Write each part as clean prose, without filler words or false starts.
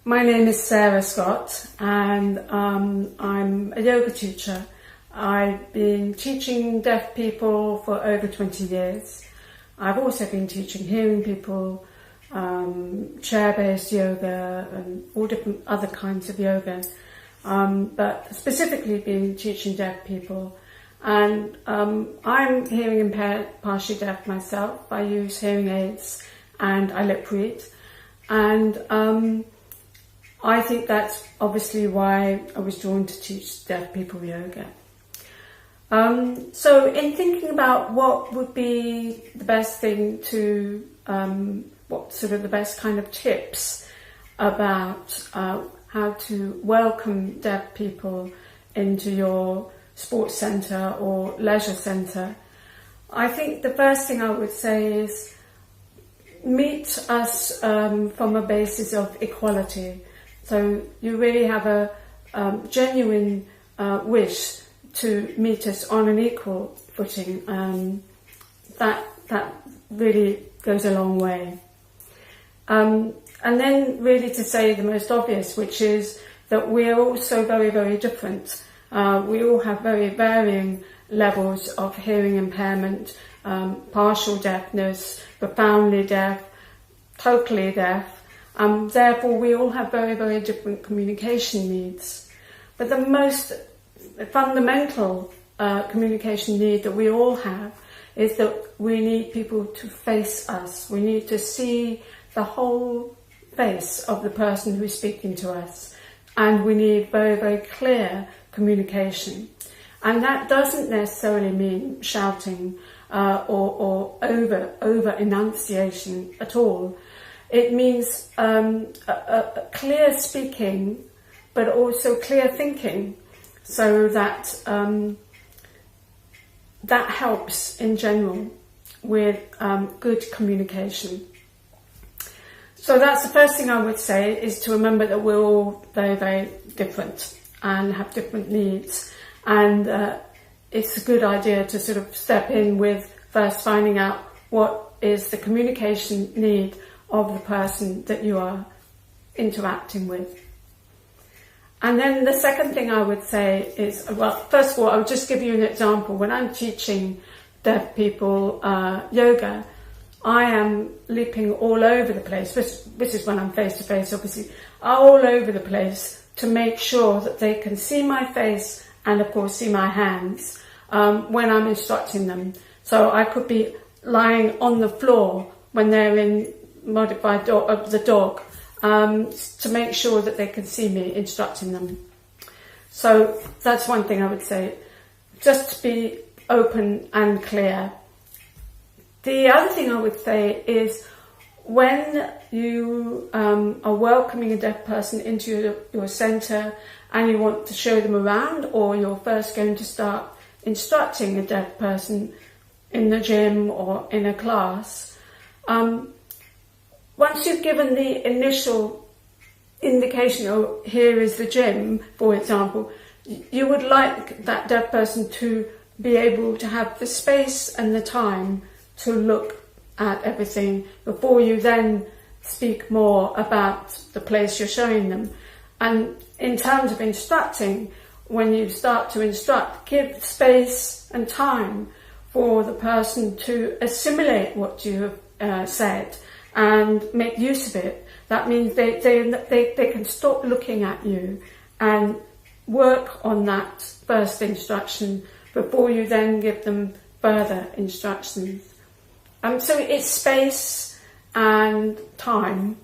My name is Sarah Scott, and I'm a yoga teacher. I've been teaching deaf people for over 20 years. I've also been teaching hearing people, chair-based yoga and all different other kinds of yoga, but specifically been teaching deaf people. And I'm hearing impaired, partially deaf myself. I use hearing aids and I lip read. And I think that's obviously why I was drawn to teach deaf people yoga. So in thinking about what would be the best thing to, what sort of the best kind of tips about how to welcome deaf people into your sports centre or leisure centre, I think the first thing I would say is meet us from a basis of equality. So you really have a genuine wish to meet us on an equal footing. That really goes a long way. And then really to say the most obvious, which is that we're all so very, very different. We all have very varying levels of hearing impairment, partial deafness, profoundly deaf, totally deaf. Therefore, we all have very, very different communication needs. But the most fundamental communication need that we all have is that we need people to face us. We need to see the whole face of the person who's speaking to us. And we need very, very clear communication. And that doesn't necessarily mean shouting or over enunciation at all. It means a clear speaking, but also clear thinking, so that that helps in general with good communication. So that's the first thing I would say, is to remember that we're all very, very different and have different needs. And it's a good idea to sort of step in with first finding out what is the communication need of the person that you are interacting with. And then the second thing I would say is, well, first of all, I'll just give you an example. When I'm teaching deaf people yoga, I am leaping all over the place. This is when I'm face-to-face, obviously, all over the place to make sure that they can see my face and, of course, see my hands when I'm instructing them. So I could be lying on the floor when they're in modified the dog, to make sure that they can see me instructing them. So that's one thing I would say, just to be open and clear. The other thing I would say is, when you are welcoming a deaf person into your centre and you want to show them around, or you're first going to start instructing a deaf person in the gym or in a class, once you've given the initial indication, oh, here is the gym, for example, you would like that deaf person to be able to have the space and the time to look at everything before you then speak more about the place you're showing them. And in terms of instructing, when you start to instruct, give space and time for the person to assimilate what you have said and make use of it. That means they can stop looking at you and work on that first instruction before you then give them further instructions. So it's space and time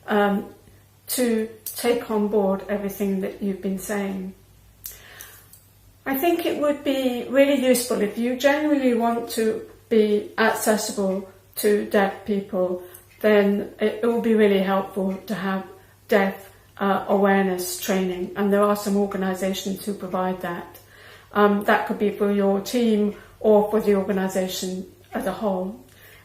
to take on board everything that you've been saying. I think it would be really useful if you genuinely want to be accessible to deaf people, then it will be really helpful to have deaf awareness training, and there are some organisations who provide that. That could be for your team or for the organisation as a whole.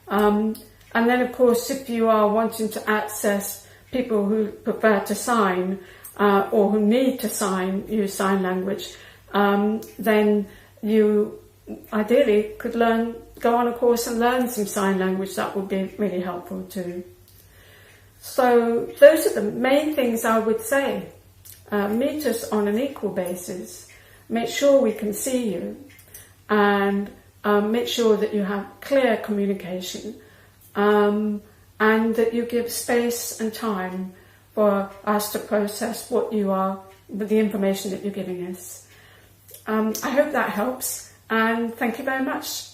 And then, of course, if you are wanting to access people who prefer to sign or who need to use sign language, then you ideally could go on a course and learn some sign language. That would be really helpful too. So those are the main things I would say. Meet us on an equal basis, make sure we can see you, and make sure that you have clear communication, and that you give space and time for us to process the information that you're giving us. I hope that helps, and thank you very much.